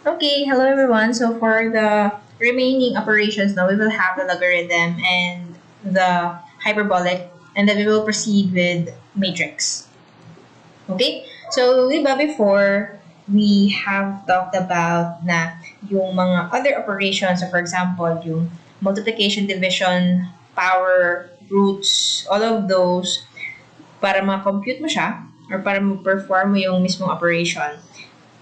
Okay, hello everyone. So for the remaining operations now, we will have the logarithm and the hyperbolic, and then we will proceed with matrix. Okay? So, di ba before, we have talked about na yung mga other operations, so for example, yung multiplication, division, power, roots, all of those, para ma-compute mo siya, or para ma-perform mo yung mismong operation,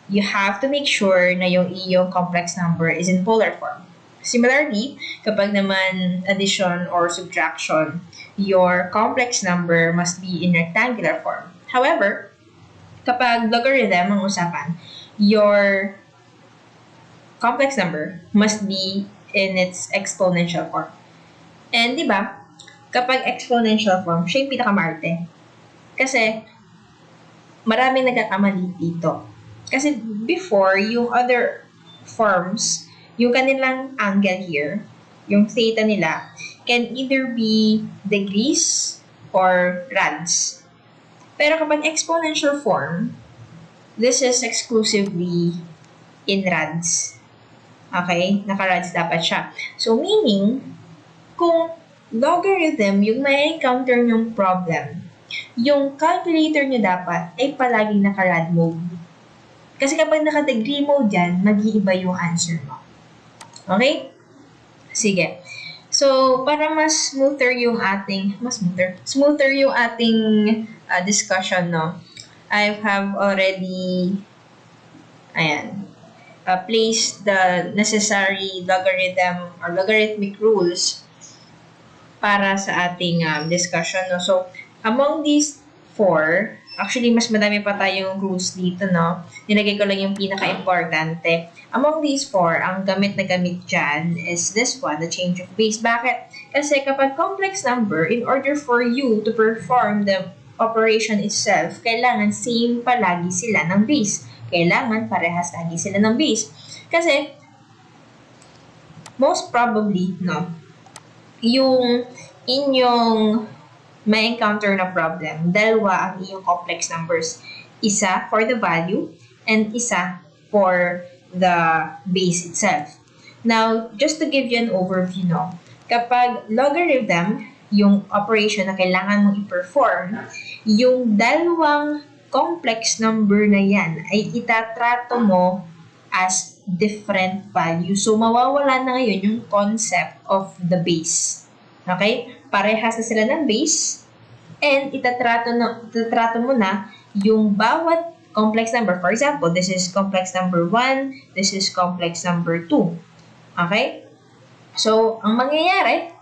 you have to make sure na yung iyong complex number is in polar form. Similarly, kapag naman addition or subtraction, your complex number must be in rectangular form. However, kapag logarithm ang usapan, your complex number must be in its exponential form. And di ba, kapag exponential form, siya yung pinakamaarte. Kasi, maraming nagkakamali dito. Kasi before, yung other forms, yung kanilang angle here, yung theta nila, can either be degrees or rads. Pero kapag exponential form, this is exclusively in rads. Okay? Naka-rads dapat siya. So, meaning, kung logarithm yung may encounter yung problem, yung calculator nyo dapat ay palaging naka-rad mode. Kasi kapag naka-degree mode dyan, mag-iiba yung answer mo. Okay? Sige. So, para mas smoother yung ating, discussion, no? I have already, placed the necessary logarithm or logarithmic rules para sa ating discussion, no? So, among these four, actually, mas madami pa tayong rules dito, no? Nilagay ko lang yung pinaka-importante. Among these four, ang gamit na gamit dyan is this one, the change of base. Bakit? Kasi kapag complex number, in order for you to perform the operation itself, kailangan same palagi sila ng base. Kailangan parehas lagi sila ng base. Kasi, most probably, no, yung inyong may encounter na problem, dalawa ang iyong complex numbers. Isa for the value and isa for the base itself. Now, just to give you an overview, no, kapag logarithm, yung operation na kailangan mong i-perform, yung dalawang complex number na yan ay itatrato mo as different value. So, mawawala na ngayon yung concept of the base. Okay? Parehas na sila ng base, and itatrato mo na yung bawat complex number. For example, this is complex number 1, this is complex number 2. Okay? So, ang mangyayari,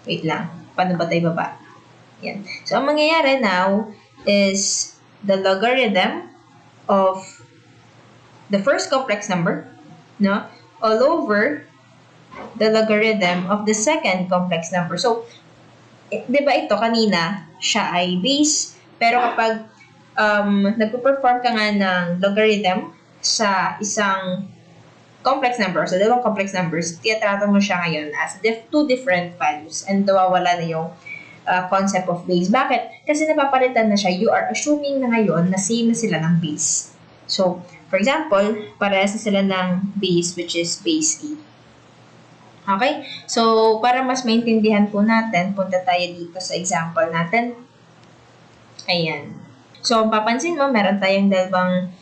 wait lang, paano ba tayo baba? Yan. So, ang mangyayari now is the logarithm of the first complex number, no, all over the logarithm of the second complex number. So, di ba ito kanina, siya ay base, pero kapag nagpo-perform ka nga ng logarithm sa isang complex number, so dalawang complex numbers, tiyatrato mo siya ngayon as two different values, and nawawala na yung concept of base. Bakit? Kasi napapalitan na siya. You are assuming na ngayon na same na sila ng base. So, for example, parehas na sila ng base, which is base A. Okay? So, para mas maintindihan po natin, punta tayo dito sa example natin. Ayan. So, papansin mo, meron tayong dalawang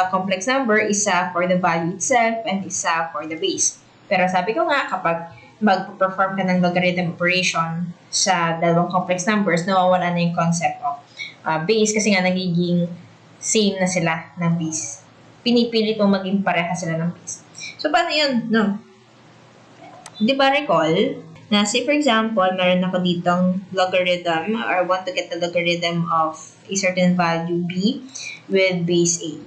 complex number, isa for the value itself and isa for the base. Pero sabi ko nga, kapag mag-perform ka ng logarithm operation sa dalawang complex numbers, nawawala na yung concept of base kasi nga nagiging same na sila ng base. Pinipilit mo maging pareha sila ng base. So, paano yun? No? Di ba recall na say for example, meron ako ditong logarithm or I want to get the logarithm of a certain value b with base a.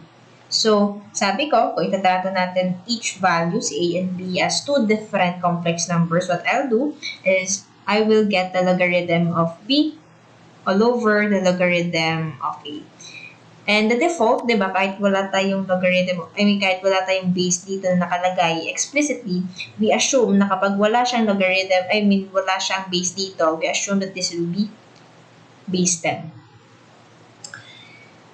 So, sabi ko, kung itatrato natin each values a and b as two different complex numbers, what I'll do is I will get the logarithm of b all over the logarithm of a. And the default, di ba, kahit wala tayong logarithm, kahit wala tayong base dito na nakalagay explicitly, we assume na kapag wala siyang logarithm, wala siyang base dito, we assume that this will be base 10.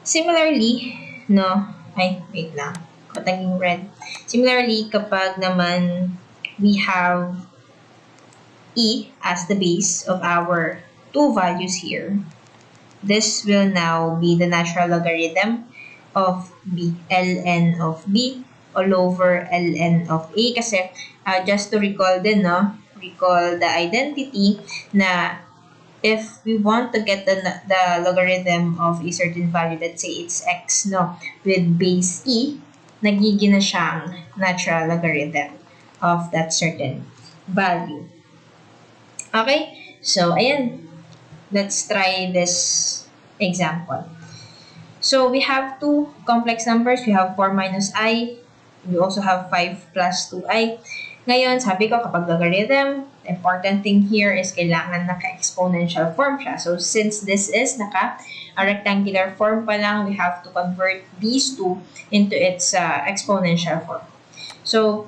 Similarly, no, wait lang. pataging red. Similarly, kapag naman we have e as the base of our two values here, this will now be the natural logarithm of b, ln of b all over ln of a. Kasi just to recall din, no? Recall the identity na if we want to get the logarithm of a certain value, let's say it's x, no, with base e, nagiging na siyang natural logarithm of that certain value. Okay? So, ayan. Let's try this example. So, we have two complex numbers. We have 4 minus I. We also have 5 plus 2i. Ngayon, sabi ko kapag logarithm, the important thing here is kailangan naka-exponential form siya. So, since this is naka-rectangular form pa lang, we have to convert these two into its exponential form. So,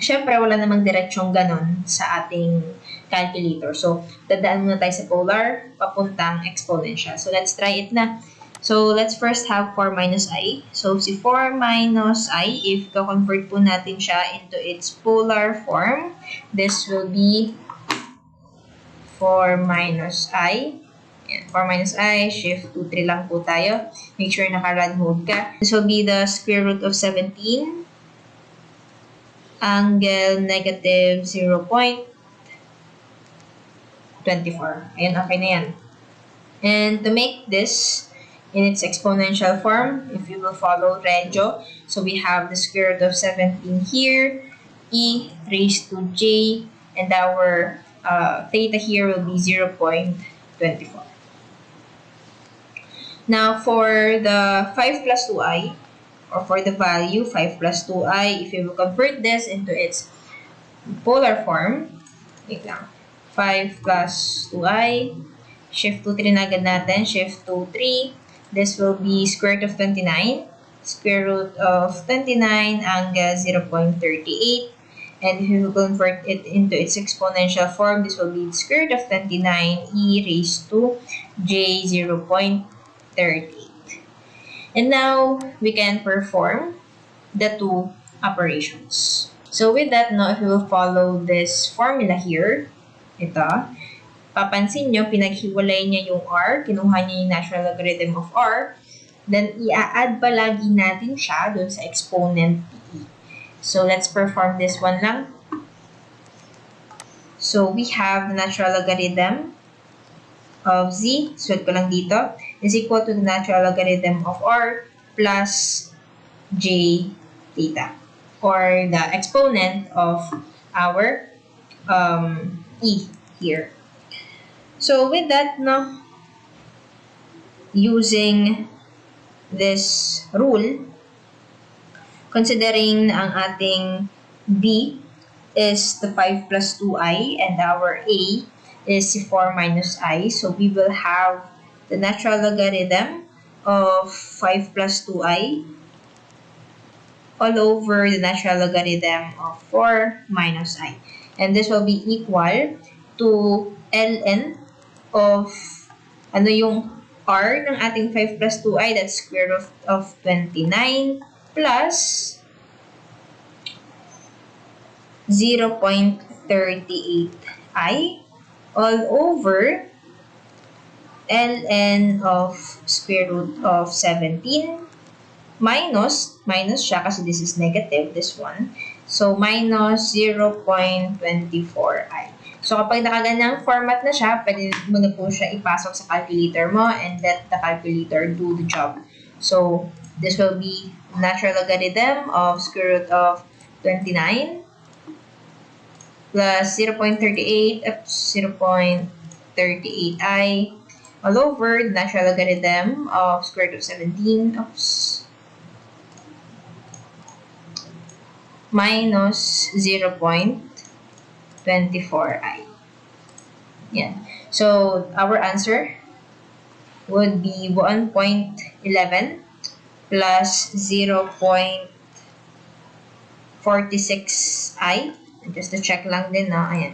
syempre, wala namang diretsyong ganon sa ating calculator. So, dadaan muna tayo sa polar, papuntang exponential. So, let's try it na. So, let's first have 4 minus I. So, si 4 minus I, if convert po natin siya into its polar form, this will be 4 minus I. Yan, 4 minus I, shift to 3 lang po tayo. Make sure naka-run mode ka. This will be the square root of 17. Angle negative 0.24. Ayan, okay na yan. And to make this in its exponential form, if you will follow Regio, so we have the square root of 17 here, e raised to j, and our theta here will be 0.24. Now, for the 5 plus 2i, or for the value 5 plus 2i, if you will convert this into its polar form, wait lang, 5 plus 2i, shift to 3 na agad natin, shift to 3, this will be square root of 29, square root of 29, angle 0.38, and if you convert it into its exponential form, this will be square root of 29, e raised to j 0.38. And now, we can perform the two operations. So with that, now if you will follow this formula here, ito, papansin nyo, pinaghiwalay niya yung r, kinuha niya yung natural logarithm of r, then i-add pa lagi natin siya dun sa exponent e. So let's perform this one lang. So we have the natural logarithm of z, sulat ko lang dito, is equal to the natural logarithm of r plus j theta, or the exponent of our e here. So with that, no, using this rule, considering ang ating b is the 5 plus 2i and our a is 4 minus I, so we will have the natural logarithm of 5 plus 2i all over the natural logarithm of 4 minus I. And this will be equal to ln of, ano yung r ng ating 5 plus 2i, that's square root of 29 plus 0.38i all over ln of square root of 17 minus siya kasi this is negative, this one. So, minus 0.24i. So, kapag nakaganyang format na siya, pwede mo na po siya ipasok sa calculator mo and let the calculator do the job. So, this will be natural logarithm of square root of 29 plus 0.38 0.38i all over the natural logarithm of square root of 17 minus 0.24i. Yeah. So, our answer would be 1.11 plus 0.46i. Just to check lang din na, ayan,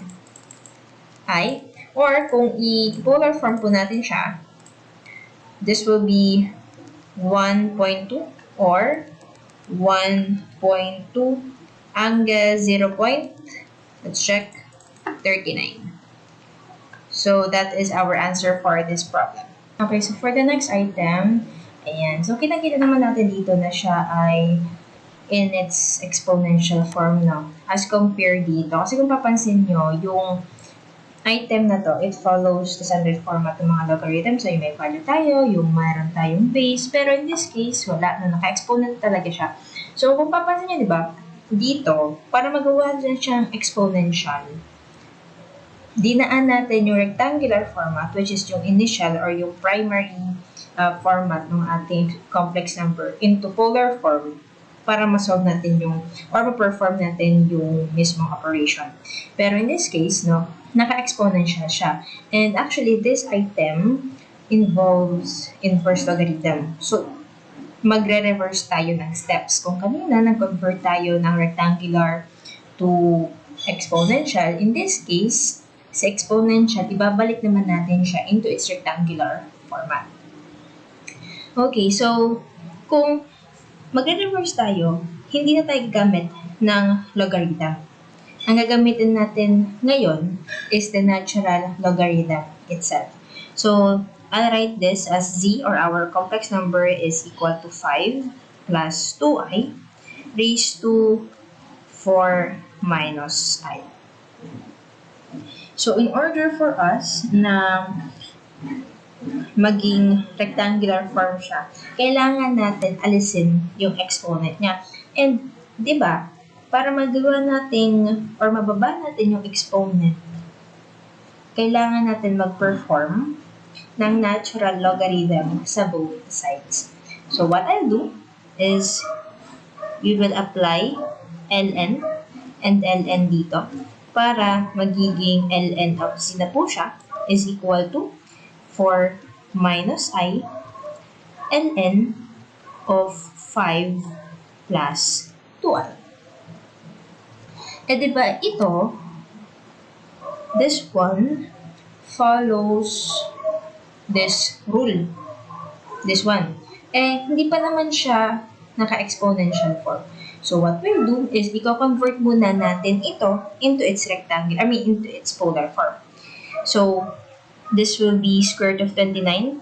i. Or, kung i-polar form po natin siya, this will be 1.2 or 1.2 angle 0. Let's check 39. So that is our answer for this problem. Okay, so for the next item, ayan. So kita-kita naman natin dito na siya ay in its exponential form, no? As compared dito. Kasi kung papansin nyo, yung item na to, it follows the standard format ng mga logarithm. So, yung may value tayo, yung mayroon tayong base. Pero in this case, wala na. Naka-exponent talaga siya. So, kung papansin nyo, di ba? Dito, para magawa din siyang exponential, dinaan natin yung rectangular format, which is yung initial or yung primary format ng ating complex number into polar form para ma-solve natin yung, or ma-perform natin yung mismong operation. Pero in this case, no, naka-exponential siya. And actually, this item involves inverse logarithm. So, magre-reverse tayo ng steps. Kung kanina, nag-convert tayo ng rectangular to exponential, in this case, sa exponential, ibabalik naman natin siya into its rectangular format. Okay, so, kung magre-reverse tayo, hindi na tayo gagamit ng logarithm. Ang gagamitin natin ngayon is the natural logarithm itself. So, I'll write this as z, or our complex number, is equal to 5 plus 2i raised to 4 minus I. So, in order for us na maging rectangular form siya, kailangan natin alisin yung exponent niya. And, di ba, para magawa natin or mababa natin yung exponent, kailangan natin mag-perform ng natural logarithm sa both sides. So, what I'll do is we will apply ln and ln dito para magiging ln of z na po siya is equal to 4 minus I ln of 5 plus 2i. Eh, diba ito, this one follows this rule. This one. Eh, hindi pa naman siya naka-exponential form. So, what we'll do is, i-convert muna natin ito into its rectangle, into its polar form. So, this will be square root of 29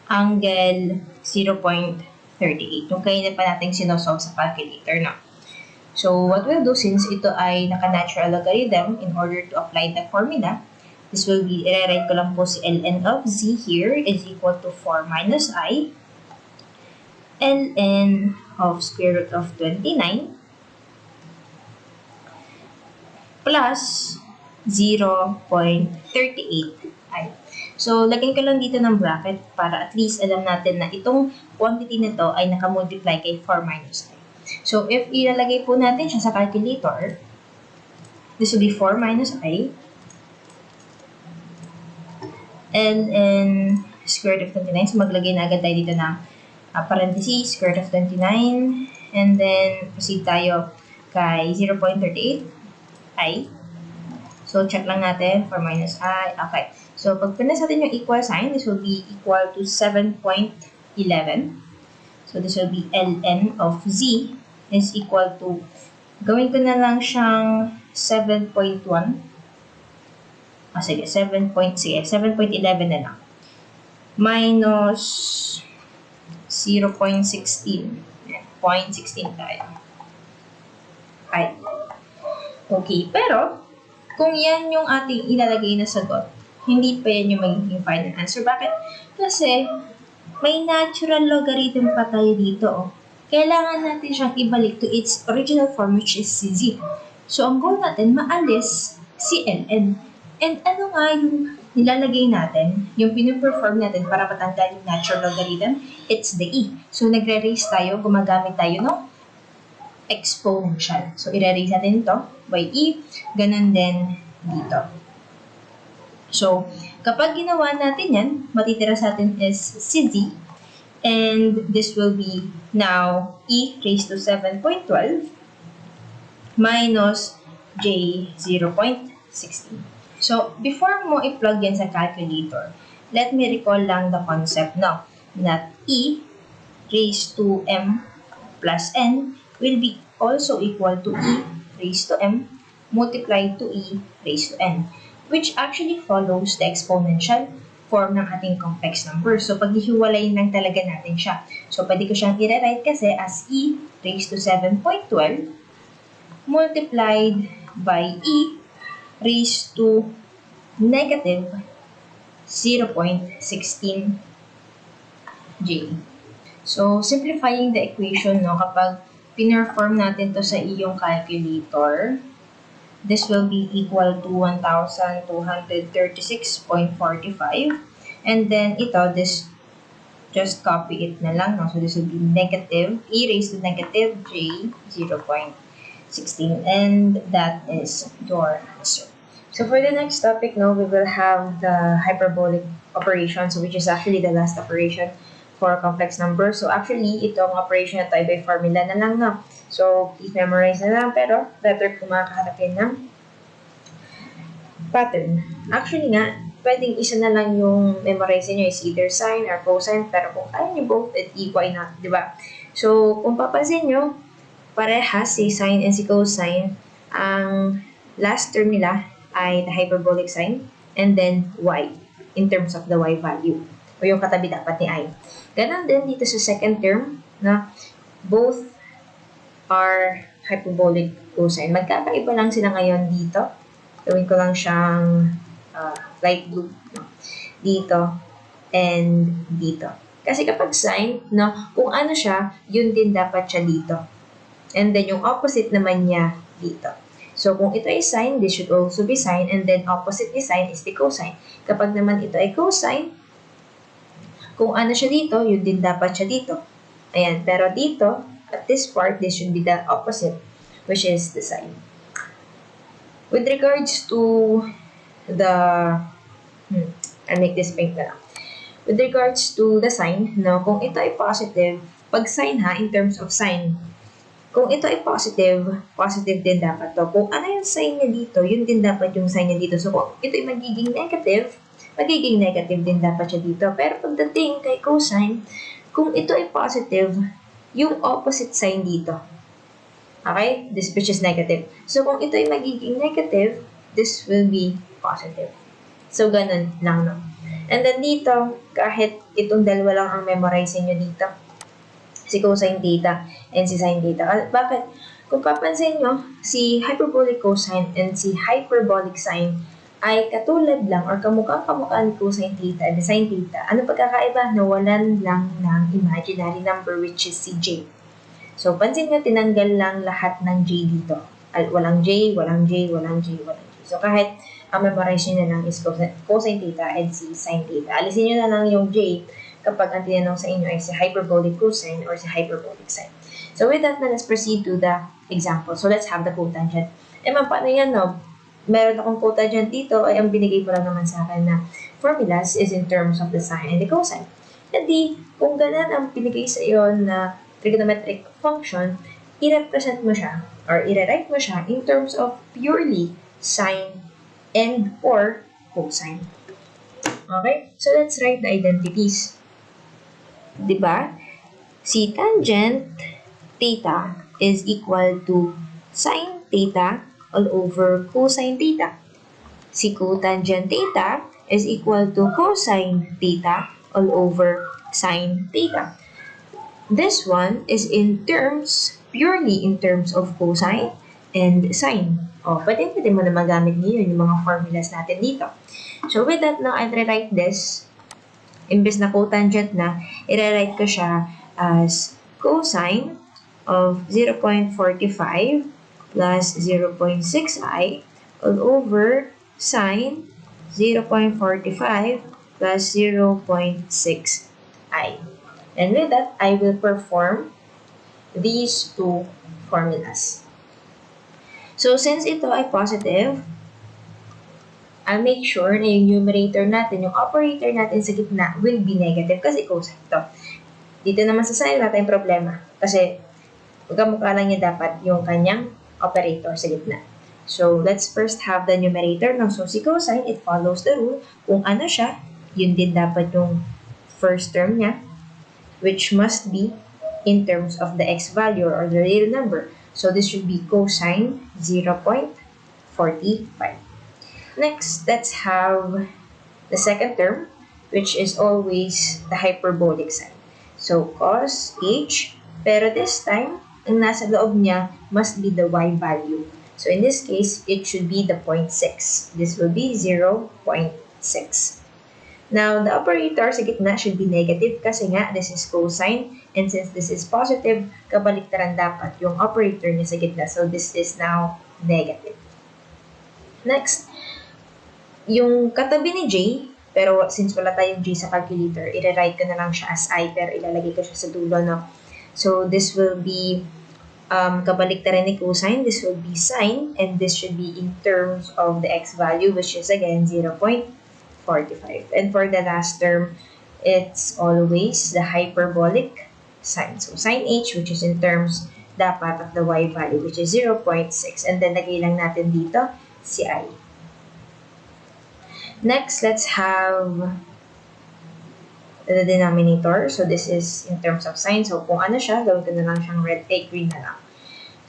angle 0.38. Yung kayo na pa natin sinosolve sa calculator, no? So, what we'll do, since ito ay naka-natural logarithm, in order to apply the formula, this will be, i-write ko lang po si ln of z here is equal to 4 minus I ln of square root of 29 plus 0.38i. So, lagyan ko lang dito ng bracket para at least alam natin na itong quantity na to ay nakamultiply kay 4 minus i. So, if ilalagay po natin siya sa calculator, this will be 4 minus i ln square root of 29. So, maglagay na agad tayo dito ng parentheses, square root of 29, and then proceed tayo kay 0.38i. So, check lang natin, 4 minus I. Okay. So, pag pinas natin yung equal sign, this will be equal to 7.11. So, this will be ln of z is equal to, gawin ko na lang siyang 7.1. Sige, 7.11 na lang. Minus 0.16. 0.16 tayo. Okay. Okay, pero, kung yan yung ating ilalagay na sagot, hindi pa yan yung magiging final answer. Bakit? Kasi, may natural logarithm pa tayo dito. Oh. Kailangan natin siyang ibalik to its original form, which is si z. So, ang goal natin, maalis si ln. And ano nga yung nilalagay natin, yung piniperform natin para matanggal yung natural logarithm? It's the e. So, nagre-raise tayo, gumagamit tayo ng exponential. So, i-raise natin ito by e. Ganun din dito. So, kapag ginawa natin yan, matitira sa atin is si z. And this will be now e raised to 7.12 minus j 0.16. So, before mo i-plug yan sa calculator, let me recall lang the concept, no? That e raised to m plus n will be also equal to e raised to m multiplied to e raised to n, which actually follows the exponential form ng ating complex number. So, paghihiwalayin lang talaga natin siya. So, pwede ko siyang i-rewrite kasi as e raised to 7.12 multiplied by e raised to negative 0.16 J. So, simplifying the equation, no, kapag pinerform natin to sa iyong calculator, this will be equal to 1,236.45. And then, this, just copy it na lang, no? So, this will be negative, e raised to negative j 0.16. And that is your answer. So, for the next topic, no, we will have the hyperbolic operation, so which is actually the last operation for complex numbers. So, actually, itong operation na ito ay by formula na lang, no? So, please memorize na lang, pero better kung makakaharapin ng pattern. Actually nga, pwedeng isa na lang yung memorize nyo is either sine or cosine, pero kung kaya nyo both, why not, di ba? So, kung papansin nyo, parehas si sine and si cosine, ang last term nila ay the hyperbolic sign, and then y, in terms of the y value, o yung katabi dapat ni I. Ganon din dito sa second term, na both are hyperbolic cosine. Magkakaiba lang sila ngayon dito. Gawin ko lang siyang light blue, no? Dito and dito. Kasi kapag sine, no, kung ano siya, yun din dapat siya dito. And then yung opposite naman niya dito. So kung ito ay sine, this should also be sine, and then opposite ni sine is the cosine. Kapag naman ito ay cosine, kung ano siya dito, yun din dapat siya dito. Ayan, pero dito, at this part, this should be the opposite, which is the sine. With regards to the, I'll make this pink na lang. With regards to the sign, no, kung ito ay positive, pag sign ha, in terms of sign, kung ito ay positive, positive din dapat to. Kung ano yung sign niya dito, yun din dapat yung sign niya dito. So, kung ito ay magiging negative din dapat siya dito. Pero pagdating kay cosine, kung ito ay positive, yung opposite sign dito. Okay? This which is negative. So, kung ito ay magiging negative, this will be positive. So, ganun lang, no? And then dito, kahit itong dalawa lang ang memorize nyo dito, si cosine theta and si sine theta. Bakit? Kung papansin nyo, si hyperbolic cosine and si hyperbolic sine ay katulad lang or kamukha ni cosine theta and sine theta. Ano pagkakaiba? Nawalan lang ng imaginary number which is si j. So, pansin nyo, tinanggal lang lahat ng j dito. Walang j, walang j, walang j, walang j. So, kahit ang memorize nyo na lang is cosine theta and si sine theta. Alisin nyo na lang yung j kapag ang tinanong sa inyo ay si hyperbolic cosine or si hyperbolic sine. So, with that, let's proceed to the example. So, let's have the cotangent. Paano yan, no? Meron akong cotangent dito, ay ang binigay mo lang naman sa akin na formulas is in terms of the sine and the cosine. And kung ganun ang binigay sa iyo na trigonometric function, i-represent mo siya or i-rewrite mo siya in terms of purely sine and or cosine. Okay? So, let's write the identities. Diba? Si tangent theta is equal to sine theta all over cosine theta. Si cotangent theta is equal to cosine theta all over sine theta. This one is purely in terms of cosine and sine. Pwede mo na magamit niyo yung mga formulas natin dito. So, with that, now, I'll rewrite this. Imbes na cotangent na, i-rewrite ko siya as cosine of 0.45 plus 0.6i all over sine 0.45 plus 0.6i. And with that, I will perform these two formulas. So, since ito ay positive, I'll make sure na yung numerator natin, yung operator natin sa gitna will be negative kasi cosine ito. Dito naman sa sine, wala tayong problema. Kasi, magkamukha lang niya dapat yung kanyang operator sa gitna. So, let's first have the numerator. No? So, si cosine, it follows the rule. Kung ano siya, yun din dapat yung first term niya, which must be in terms of the x value or the real number. So this should be cosine 0.45. Next, let's have the second term, which is always the hyperbolic sign. So cos h, pero this time, ang nasa loob niya must be the y value. So in this case, it should be the 0.6. This will be 0.6. Now, the operator sa gitna should be negative kasi nga this is cosine, and since this is positive, kabaliktaran dapat yung operator niya sa gitna. So this is now negative. Next, yung katabi ni J, pero since wala tayong J sa calculator, i-rewrite ko na lang siya as I, pero ilalagay ko siya sa dulo, no? So this will be kabaliktaran ni cosine, this will be sine, and this should be in terms of the x value, which is again 0.45. And for the last term, it's always the hyperbolic sign. So sine h, which is in terms dapat of the y value, which is 0.6. And then lagay lang natin dito si I. Next, let's have the denominator. So this is in terms of sine. So kung ano siya, gawin ko na lang siyang green na lang.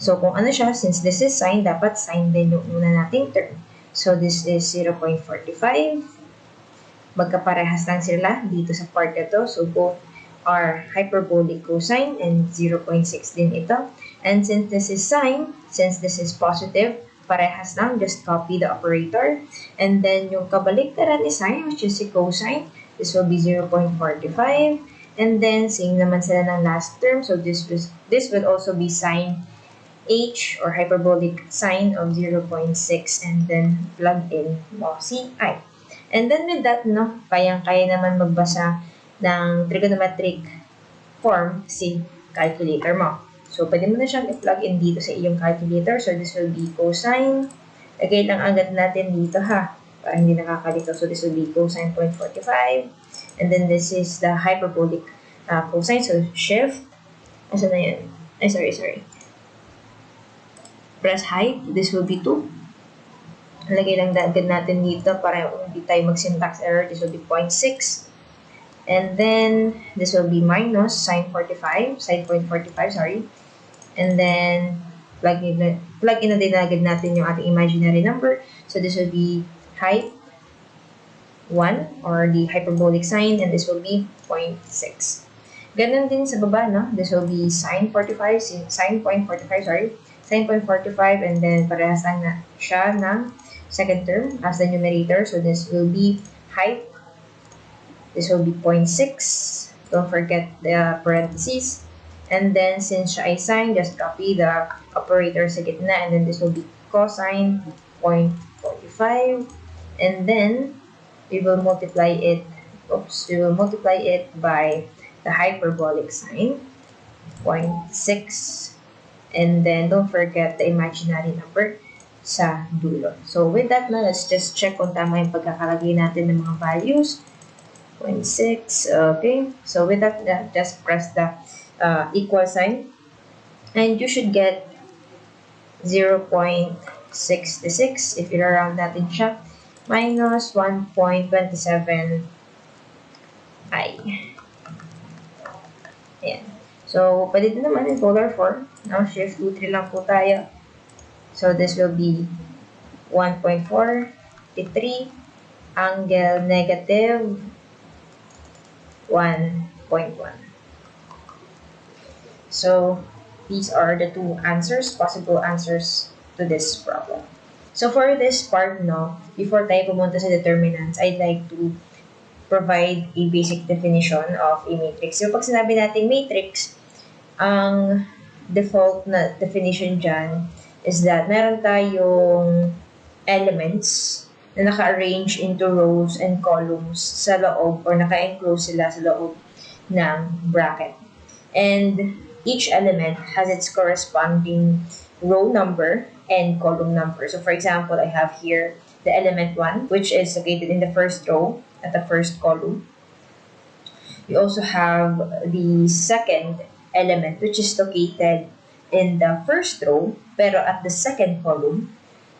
So kung ano siya, since this is sine, dapat sine din yung una nating term. So this is 0.45. Magkaparehas lang sila dito sa part ito. So both are hyperbolic cosine and 0.6 din ito. And since this is sine, since this is positive, parehas lang, just copy the operator. And then yung kabaliktaran ni sine, which is si cosine, this will be 0.45. And then same naman sila ng last term. So this will also be sine h or hyperbolic sine of 0.6, and then plug in mo si I. And then with that, no, kayang-kaya naman magbasa ng trigonometric form si calculator mo. So, pwede mo na siyang i-plug in dito sa iyong calculator. So, this will be cosine. Lagay lang agad natin dito, ha, para hindi nakakalito. So, this will be cosine 0.45. And then, this is the hyperbolic cosine. So, shift. Asa na yan? Ay, sorry. Press height. This will be 2. Lagay lang agad natin dito para hindi tayo mag-syntax error. This will be 0.6. And then, this will be minus sine 0.45, sorry. And then, plug in na din agad natin yung ating imaginary number. So, this will be height 1 or the hyperbolic sign, and this will be 0.6. Ganun din sa baba, no? This will be sine 0.45, and then parehas lang na siya ng second term as the numerator. So this will be height. This will be 0.6. Don't forget the parentheses. And then since siya ay sine, just copy the operator sa gitna, and then this will be cosine 0.45. And then we will multiply it by the hyperbolic sign 0.6. And then don't forget the imaginary number sa dulo. So with that na, let's just check kung tama yung pagkakalagay natin ng mga values. 0.6, okay. So with that, just press the equal sign. And you should get 0.66 if i-round natin siya. Minus 1.27 I. Ayan. So, pwede din naman in polar form. Now, shift 2, 3 lang po tayo. So, this will be 1.4, 3, angle negative 1.1. So, these are the two possible answers to this problem. So, for this part, no, before tayo pumunta sa determinants, I'd like to provide a basic definition of a matrix. So, pag sinabi natin matrix, ang default na definition dyan is that meron tayong elements na naka-arrange into rows and columns sa loob, or naka-enclose sila sa loob ng bracket. And each element has its corresponding row number and column number. So for example, I have here the element 1, which is located in the first row at the first column. We also have the second element, which is located in the first row pero at the second column.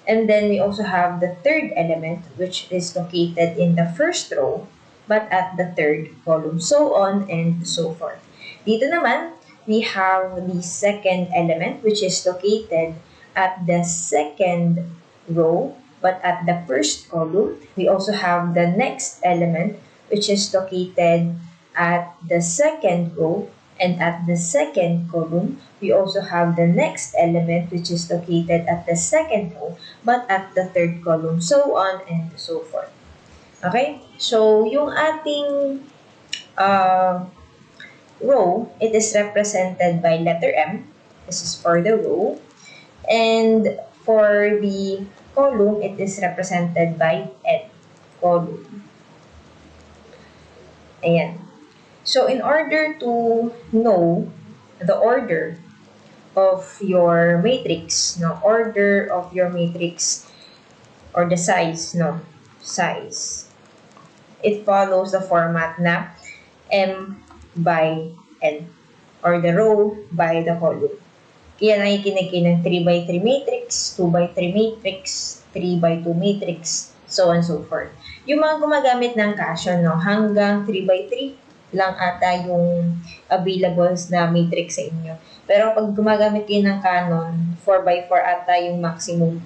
And then we also have the third element, which is located in the first row but at the third column, so on and so forth. Dito naman, we have the second element, which is located at the second row, but at the first column. We also have the next element, which is located at the second row and at the second column. We also have the next element, which is located at the second row, but at the third column, so on and so forth. Okay? So, yung ating row, it is represented by letter M. This is for the row. And for the column, it is represented by N. Column. Ayan. So, in order to know the order of your matrix, no, order of your matrix or the size, no, size, it follows the format na M by N or the row by the column. Kaya nakikinig kayo ng 3 by 3 matrix, 2 by 3 matrix, 3 by 2 matrix, so on and so forth. Yung mga gumagamit ng Casio, no, hanggang 3 by 3 lang ata yung available na matrix sa inyo. Pero pag gumagamit kayo ng Canon, 4 by 4 ata yung maximum.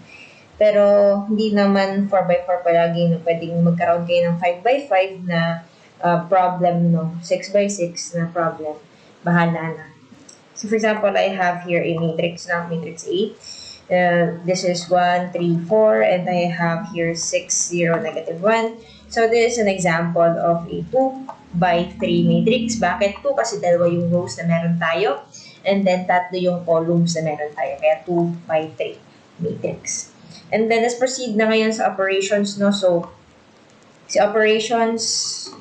Pero hindi naman 4 by 4 palagi, no, pwedeng magkaroon kayo ng 5 by 5 na problem, no, 6 by 6 na problem. Bahala na. So, for example, I have here a matrix now, matrix A. This is 1, 3, 4, and I have here 6, 0, negative 1. So, this is an example of a 2 by 3 matrix. Bakit 2? Kasi dalawa yung rows na meron tayo. And then, tatlo yung columns na meron tayo. Kaya 2 by 3 matrix. And then, let's proceed na ngayon sa operations, no? So, si operations,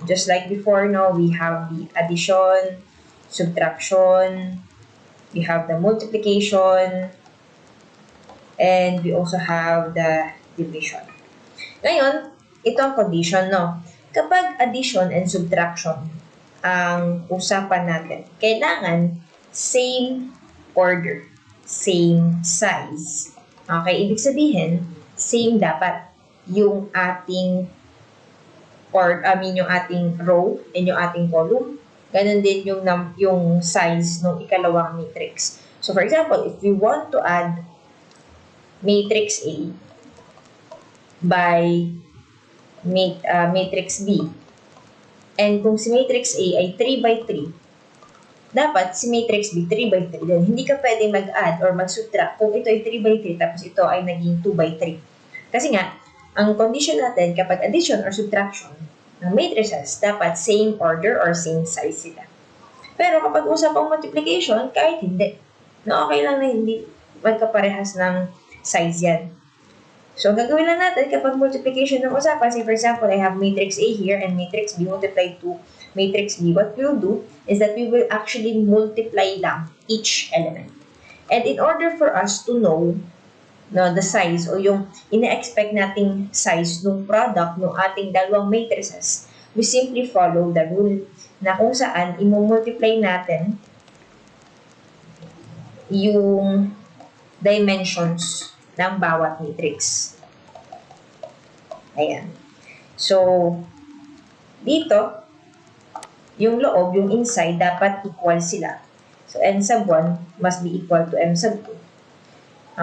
just like before, no? We have the addition, subtraction, we have the multiplication, and we also have the division. Ngayon, ito ang condition, no? Kapag addition and subtraction ang usapan natin, kailangan same order, same size. Okay, ibig sabihin, same dapat yung ating yung ating row and yung ating column. Ganon din yung size ng ikalawang matrix. So, for example, if we want to add matrix A by matrix B, and kung si matrix A ay 3 by 3, dapat si matrix B 3 by 3 din. Hindi ka pwedeng mag-add or mag-subtract kung ito ay 3 by 3 tapos ito ay naging 2 by 3. Kasi nga, ang condition natin kapag addition or subtraction ng matrices, dapat same order or same size sila. Pero kapag usapang multiplication, kahit hindi, na okay lang na hindi magkaparehas ng size yan. So, ang gagawin lang natin kapag multiplication ng usapan, say for example, I have matrix A here and matrix B multiplied to matrix B. What we'll do is that we will actually multiply lang each element. And in order for us to know the size o yung ina-expect nating size ng product ng ating dalawang matrices, we simply follow the rule na kung saan i-multiply natin yung dimensions ng bawat matrix. Ayan. So, dito, yung loob, yung inside, dapat equal sila. So, n sub 1 must be equal to m sub 2.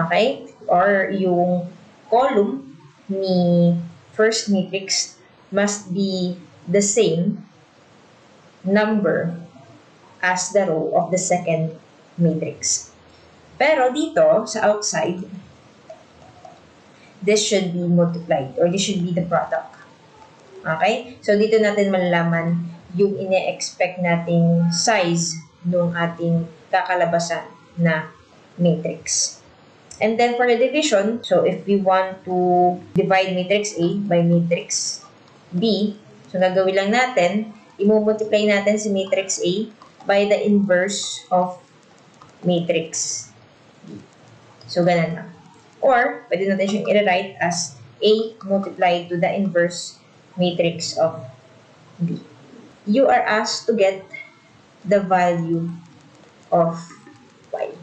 Okay? Or yung column ni first matrix must be the same number as the row of the second matrix. Pero dito, sa outside, this should be multiplied or this should be the product. Okay? So, dito natin malalaman yung ine-expect nating size ng ating kakalabasan na matrix. And then for the division, so if we want to divide matrix A by matrix B, so gagawin lang natin, i-multiply natin si matrix A by the inverse of matrix B. So ganun lang. Or, pwede natin siyang i-write as A multiplied to the inverse matrix of B. You are asked to get the value of Y.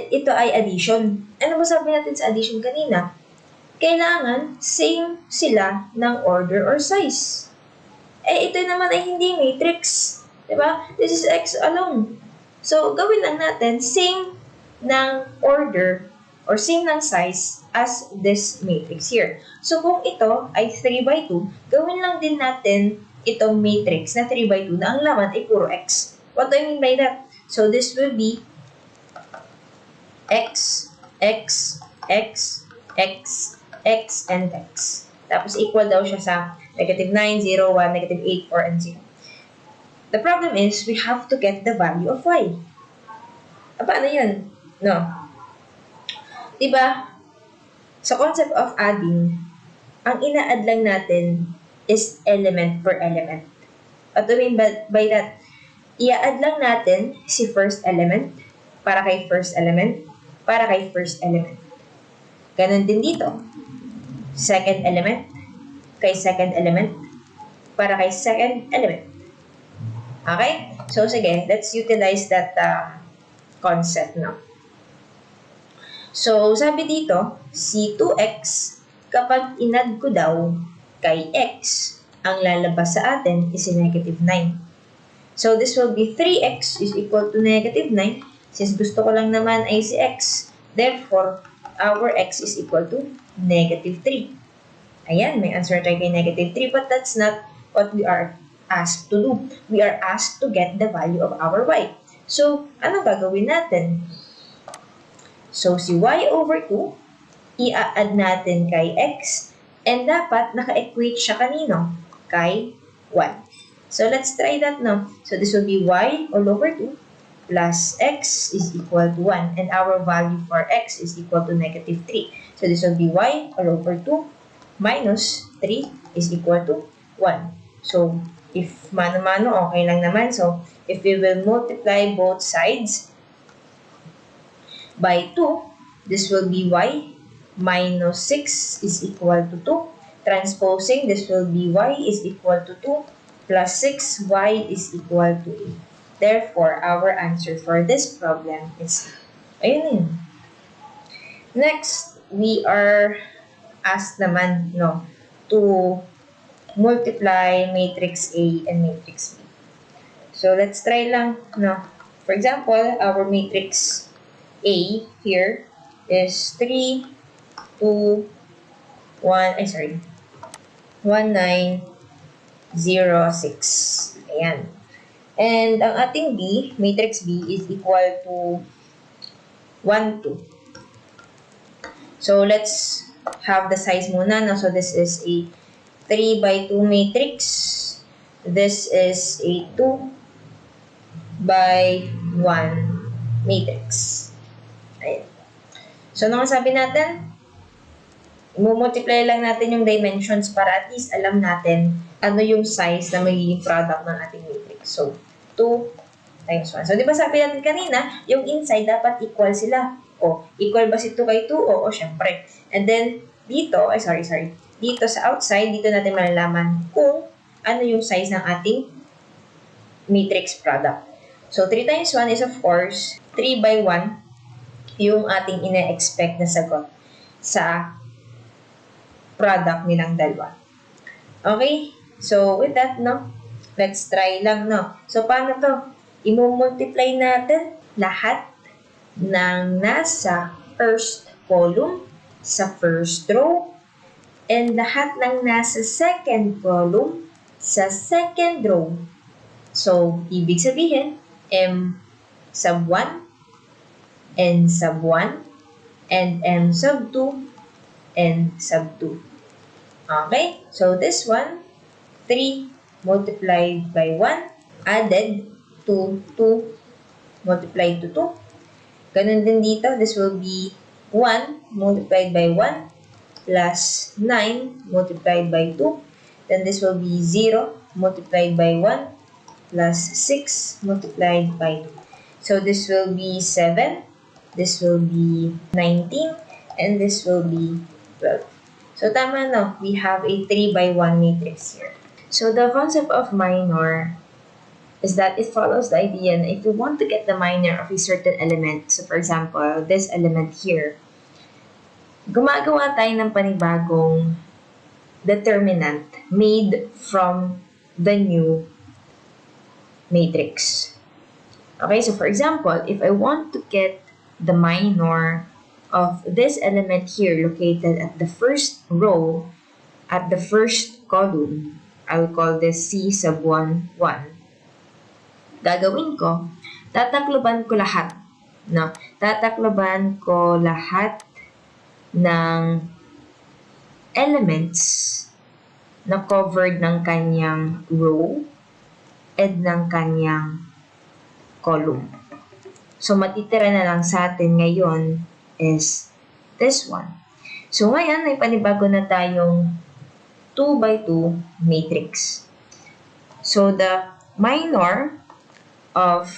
Ito ay addition. Ano ba sabi natin sa addition kanina? Kailangan same sila ng order or size. Ito naman ay hindi matrix. Diba? This is x alone. So, gawin lang natin same ng order or same ng size as this matrix here. So, kung ito ay 3 by 2, gawin lang din natin itong matrix na 3 by 2 na ang laman ay puro x. What do I mean by that? So, this will be x, x, x, x, x, and x. Tapos, equal daw siya sa negative 9, 0, 1, negative 8, 4, and 0. The problem is, we have to get the value of y. Paano yun? No. Diba, sa concept of adding, ang ina-add lang natin is element per element. What do I mean by that? I-add lang natin si first element para kay first element para kay first element. Ganon din dito. Second element kay second element para kay second element. Okay? So, sige, let's utilize that concept now. So, sabi dito, si 2x, kapag inad ko daw kay x, ang lalabas sa atin is negative 9. So, this will be 3x is equal to negative 9. Since gusto ko lang naman ay si x, therefore, our x is equal to negative 3. Ayan, may answer tayo kay negative 3, but that's not what we are asked to do. We are asked to get the value of our y. So, ano gagawin natin? So, si y over 2, i-add natin kay x, and dapat naka-equate siya kanino? Kay 1. So, let's try that now. So, this will be y all over 2 plus x is equal to 1, and our value for x is equal to negative 3. So, this will be y all over 2 minus 3 is equal to 1. So, if mano-mano, okay lang naman. So, if we will multiply both sides by 2, this will be y minus 6 is equal to 2. Transposing, this will be y is equal to 2 plus 6, y is equal to 8. Therefore, our answer for this problem is, ayun yun. Next, we are asked naman, no, to multiply matrix A and matrix B. So, let's try lang, no. For example, our matrix A here is 3, 2, 1, 1, 9, 0, 6. Ayan. And ang ating B, matrix B, is equal to 1, 2. So, let's have the size muna. No? So, this is a 3 by 2 matrix. This is a 2 by 1 matrix. Ayan. So, ano sabi natin? I-multiply lang natin yung dimensions para at least alam natin ano yung size na magiging product ng ating matrix. So, 2 times 1. So, di ba sabi natin kanina, yung inside dapat equal sila. O, equal ba si 2 kay 2? Oo, syempre. And then, dito, dito sa outside, dito natin malalaman kung ano yung size ng ating matrix product. So, 3 times 1 is of course, 3 by 1 yung ating ina-expect na sagot sa product nilang dalawa. Okay? So, with that, no? Let's try lang, no? So, paano to? I-multiply natin lahat ng nasa first column sa first row and lahat ng nasa second column sa second row. So, ibig sabihin, m sub 1, n sub 1, and m sub 2, n sub 2. Okay? So, this one, 3 multiplied by 1 added to 2 multiplied to 2. Ganun din dito, this will be 1 multiplied by 1 plus 9 multiplied by 2. Then this will be 0 multiplied by 1 plus 6 multiplied by 2. So this will be 7, this will be 19, and this will be 12. So tama no, we have a 3 by 1 matrix here. So the concept of minor is that it follows the idea na if we want to get the minor of a certain element, so for example, this element here, gumagawa tayo ng panibagong determinant made from the new matrix. Okay, so for example, if I want to get the minor of this element here located at the first row, at the first column, I will call this C sub 1, 1. Gagawin ko, tatakloban ko lahat. No? Tatakloban ko lahat ng elements na covered ng kanyang row and ng kanyang column. So, matitira na lang sa atin ngayon is this one. So, ngayon, may panibago na tayong 2 by 2 matrix. So, the minor of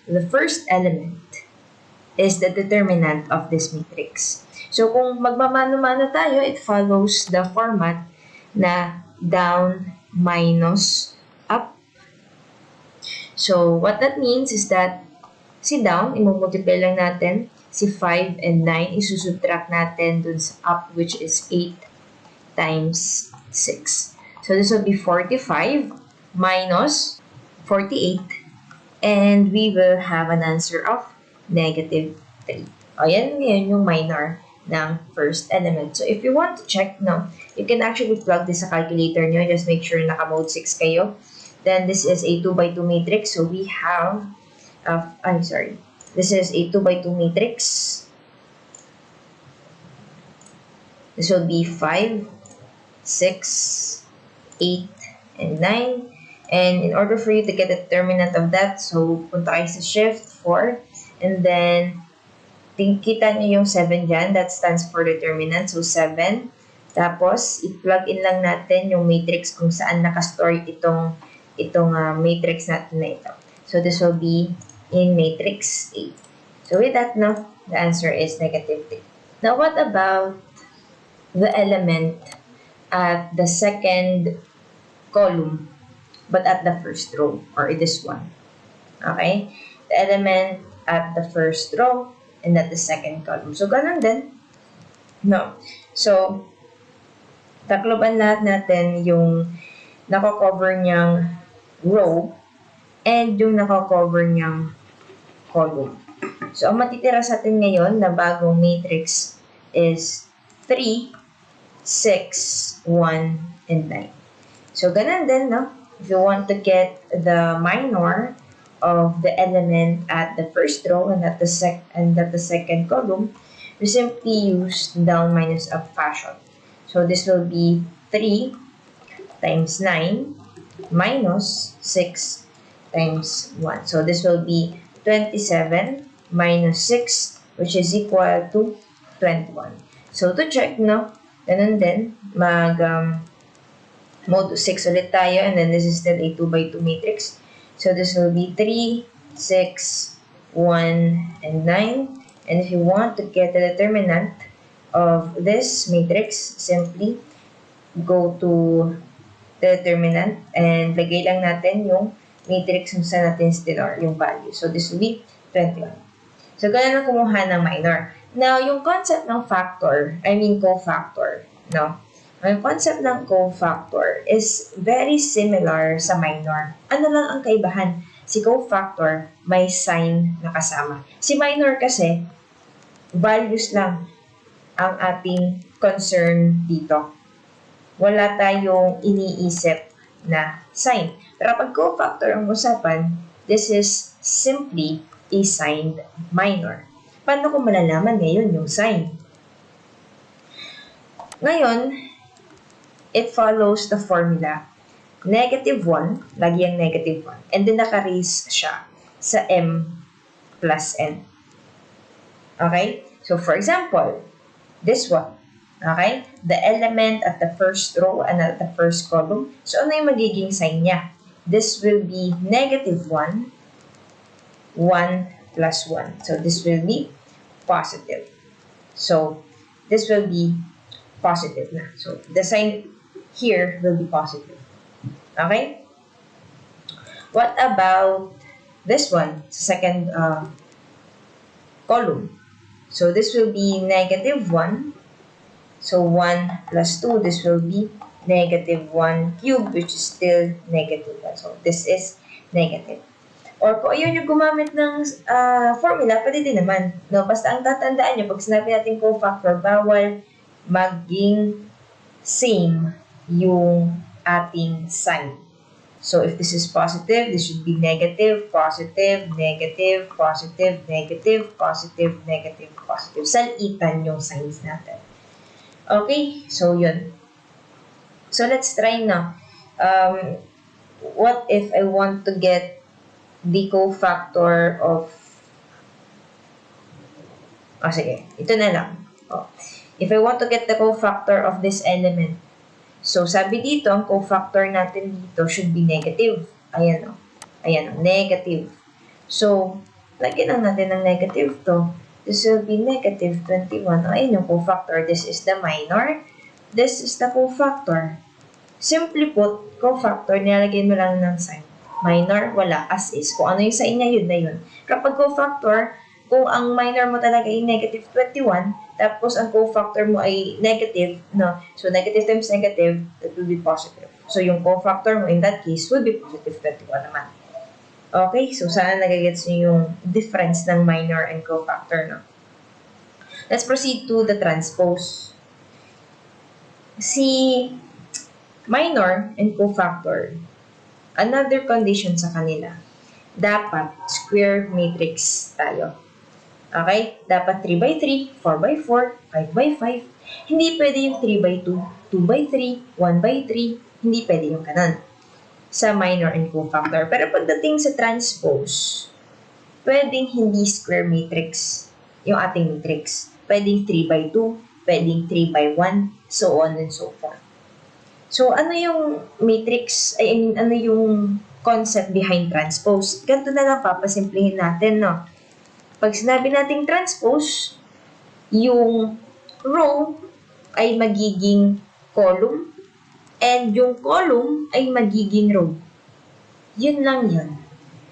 the first element is the determinant of this matrix. So, kung magmamano-mano tayo, it follows the format na down minus up. So, what that means is that si down, imumultiply lang natin. Si 5 and 9, isusubtract natin dun sa up, which is 8 times 6. So, this will be 45 minus 48. And we will have an answer of negative 3. O, yan ngayon yung minor ng first element. So, if you want to check, no, you can actually plug this sa calculator nyo. Just make sure naka-mode 6 kayo. Then, this is a 2 by 2 matrix. So, we have, this is a 2 by 2 matrix. This will be 5, 6, 8, and 9. And in order for you to get the determinant of that, so punta kayo sa shift 4. And then, kita nyo yung 7 dyan. That stands for determinant. So, 7. Tapos, i-plug in lang natin yung matrix kung saan nakastore itong matrix natin na ito. So, this will be in matrix A. So, with that, no, the answer is negative 3. Now, what about the element at the second column, but at the first row, or this one? Okay? The element at the first row and at the second column. So, ganun din. No. So, takloban lahat natin yung nako-cover niyang row and yung nako-cover niyang column. So, ang matitira sa atin ngayon na bagong matrix is 3, 6, 1, and 9. So, ganun din, no? If you want to get the minor of the element at the first row and at the second column, we simply use down minus up fashion. So, this will be 3 times 9 minus 6 times 1. So, this will be 27 minus 6, which is equal to 21. So, to check, no, ganun din, mode 6 ulit tayo, and then this is still a 2 by 2 matrix. So, this will be 3, 6, 1, and 9. And if you want to get the determinant of this matrix, simply go to the determinant and lagay lang natin yung matrix kung saan natin stellar yung value. So, this will be 21. So, ganun ang kumuha ng minor. Now, yung concept ng cofactor, no? Ang concept ng cofactor is very similar sa minor. Ano lang ang kaibahan? Si cofactor, may sign na kasama. Si minor kasi, values lang ang ating concern dito. Wala tayong iniisip na sign. Pero pag cofactor ang usapan, this is simply a signed minor. Paano ko malalaman ngayon yung sign? Ngayon, it follows the formula. Negative 1, lagi ang negative 1. And then naka-raise siya sa m plus n. Okay? So, for example, this one. Okay? The element at the first row and at the first column. So, ano yung magiging sign niya? This will be negative 1, 1 plus 1. So, this will be positive. So, this will be positive na. So, the sign here will be positive. Okay? What about this one? Second column. So, this will be negative 1. So, 1 plus 2, this will be negative 1 cubed, which is still negative 1. So, this is negative. Or kung ayaw nyo gumamit ng formula, pwede din naman. No? Basta ang tatandaan nyo, pag sinabi natin cofactor, bawal maging same yung ating sign. So, if this is positive, this should be negative, positive, negative, positive, negative, positive, negative, positive. Salitan yung signs natin. Okay? So, yun. So, let's try now. What if I want to get the cofactor of... sige. Ito na lang. If I want to get the cofactor of this element, so, sabi dito, ang cofactor natin dito should be negative. Ayan o. Ayan o, negative. So, lagyan lang natin ng negative to. This will be negative 21. Ayan yung cofactor. This is the minor. This is the cofactor. Simply put, cofactor, nilalagyan mo lang ng sign. Minor, wala, as is. Kung ano yung sign niya, yun na yun. Kapag cofactor, kung ang minor mo talaga ay negative 21, tapos ang cofactor mo ay negative, no? So, negative times negative, that will be positive. So, yung cofactor mo in that case will be positive 21 naman. Okay? So, sana nagagets nyo yung difference ng minor and cofactor, no? Let's proceed to the transpose. Si minor and cofactor, another condition sa kanila, dapat square matrix tayo. Okay? Dapat 3 by 3, 4 by 4, 5 by 5. Hindi pwede yung 3 by 2, 2 by 3, 1 by 3. Hindi pwede yung kanan sa minor and cofactor. Pero pagdating sa transpose, pwedeng hindi square matrix yung ating matrix. Pwedeng 3 by 2, pwedeng 3 by 1, so on and so forth. So, ano yung matrix, ano yung concept behind transpose? Ganito na lang papasimplihin natin, no? Pag sinabi nating transpose, yung row ay magiging column and yung column ay magiging row. Yun lang yun.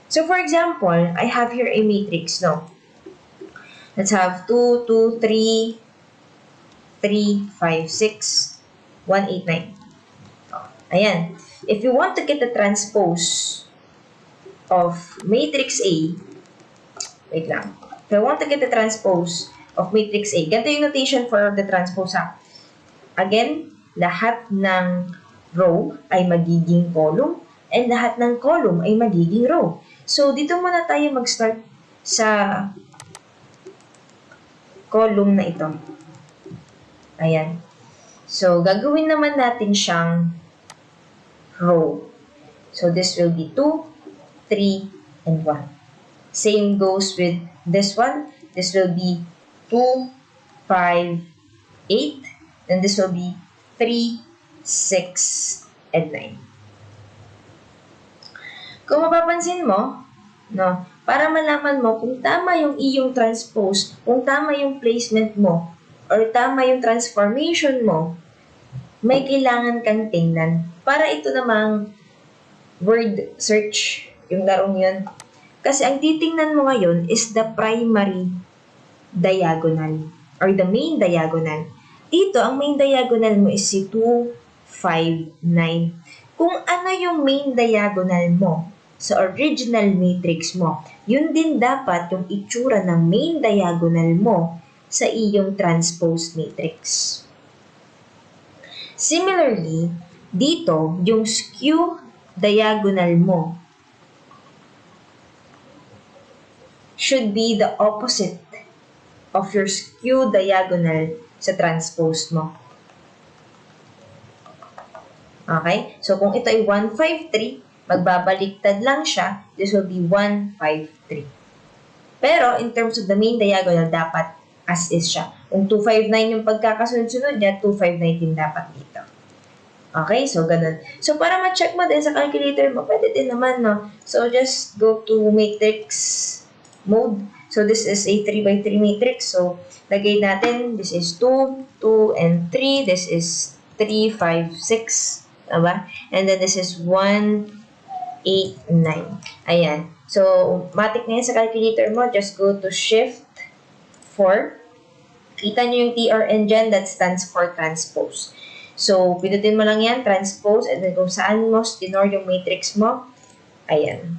So, for example, I have here a matrix, no? Let's have 2, 2, 3, 3, 5, 6, 1, 8, 9. Ayan. If you want to get the transpose of matrix A, wait lang. If I want to get the transpose of matrix A, ganito yung notation for the transpose ha. Again, lahat ng row ay magiging column and lahat ng column ay magiging row. So, dito muna tayo mag-start sa column na ito. Ayan. So, gagawin naman natin siyang row. So, this will be 2, 3, and 1. Same goes with this one. This will be 2, 5, 8. Then this will be 3, 6, and 9. Kung mapapansin mo, no, para malaman mo kung tama yung iyong transpose, kung tama yung placement mo, or tama yung transformation mo, may kailangan kang tingnan. Para ito namang word search, yung larong yun. Kasi ang titingnan mo ngayon is the primary diagonal or the main diagonal. Dito, ang main diagonal mo is si 2, 5, 9. Kung ano yung main diagonal mo sa original matrix mo, yun din dapat yung itsura ng main diagonal mo sa iyong transpose matrix. Similarly, dito, yung skew diagonal mo should be the opposite of your skew diagonal sa transpose mo. Okay? So, kung ito ay 1, 5, 3, magbabaliktad lang siya. This will be 1, 5, 3. Pero, in terms of the main diagonal, dapat as is siya. Kung 2, 5, 9 yung pagkakasunod-sunod niya, 2, 5, 9 din dapat dito. Okay? So, ganun. So, para ma-check mo din sa calculator mo, pwede din naman, no? So, just go to matrix mode. So, this is a 3 by 3 matrix. So, lagay natin, this is 2, 2, and 3. This is 3, 5, 6. Diba? And then, this is 1, 8, 9. Ayan. So, matik na yan sa calculator mo. Just go to Shift 4. Kita nyo yung TRN dyan. That stands for transpose. So, pinutin mo lang yan, transpose. And then, kung saan mo tinor yung matrix mo, ayan.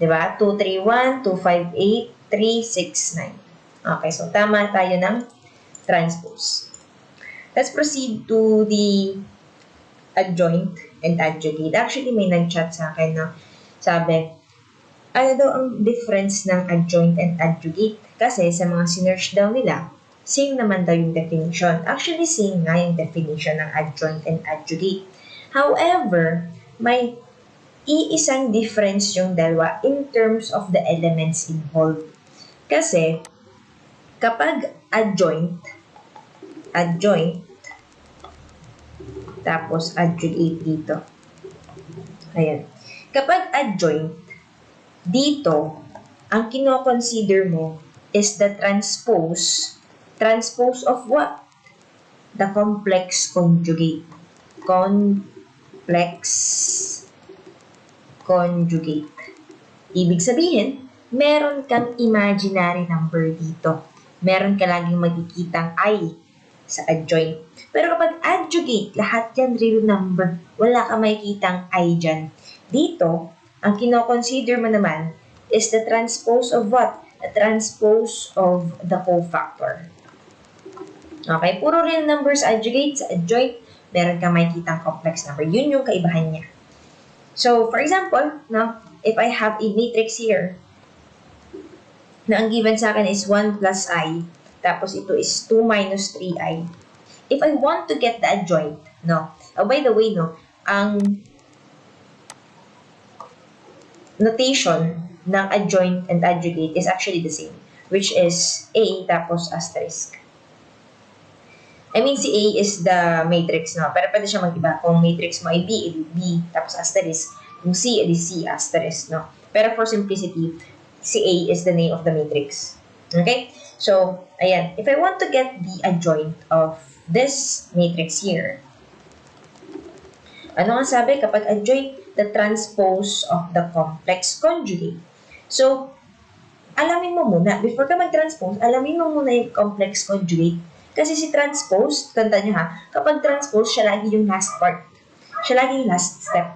Diba? 2, 3, 1, 2, 5, 8, 3, 6, 9. Okay, so tama tayo ng transpose. Let's proceed to the adjoint and adjugate. Actually, may nag-chat sa akin na sabi, ano daw ang difference ng adjoint and adjugate? Kasi sa mga sinerch daw nila, same naman daw yung definition. Actually, same nga yung definition ng adjoint and adjugate. However, may iisang difference yung dalawa in terms of the elements involved. Kasi, kapag adjoint, tapos adjugate dito. Ayan. Kapag adjoint, dito, ang kino-consider mo is the transpose. Transpose of what? The complex conjugate. Complex conjugate. Ibig sabihin, meron kang imaginary number dito. Meron ka laging magkikitang I sa adjoint. Pero kapag adjugate, lahat yan real number. Wala ka makikitang I dyan. Dito, ang kino-consider mo naman is the transpose of what? The transpose of the cofactor. Okay? Puro real numbers adjugate. Sa adjoint, meron ka makikitang complex number. Yun yung kaibahan niya. So, for example, no, if I have a matrix here, na ang given sa akin is 1 plus I, tapos ito is 2 minus 3I. If I want to get the adjoint, no, by the way, no, ang notation ng adjoint and adjugate is actually the same, which is A tapos asterisk. I mean, si A is the matrix, no? Pero pwede siya mag-iba. Kung matrix mo ay B, edi B, tapos asterisk. Kung C, edi C, asterisk, no? Pero for simplicity, si A is the name of the matrix. Okay? So, ayan. If I want to get the adjoint of this matrix here, ano nga sabi? Kapag adjoint, the transpose of the complex conjugate. So, alamin mo muna, before ka mag-transpose, alamin mo muna yung complex conjugate. Kasi si transpose, tanda nyo ha, kapag transpose, siya lagi yung last part. Siya lagi yung last step.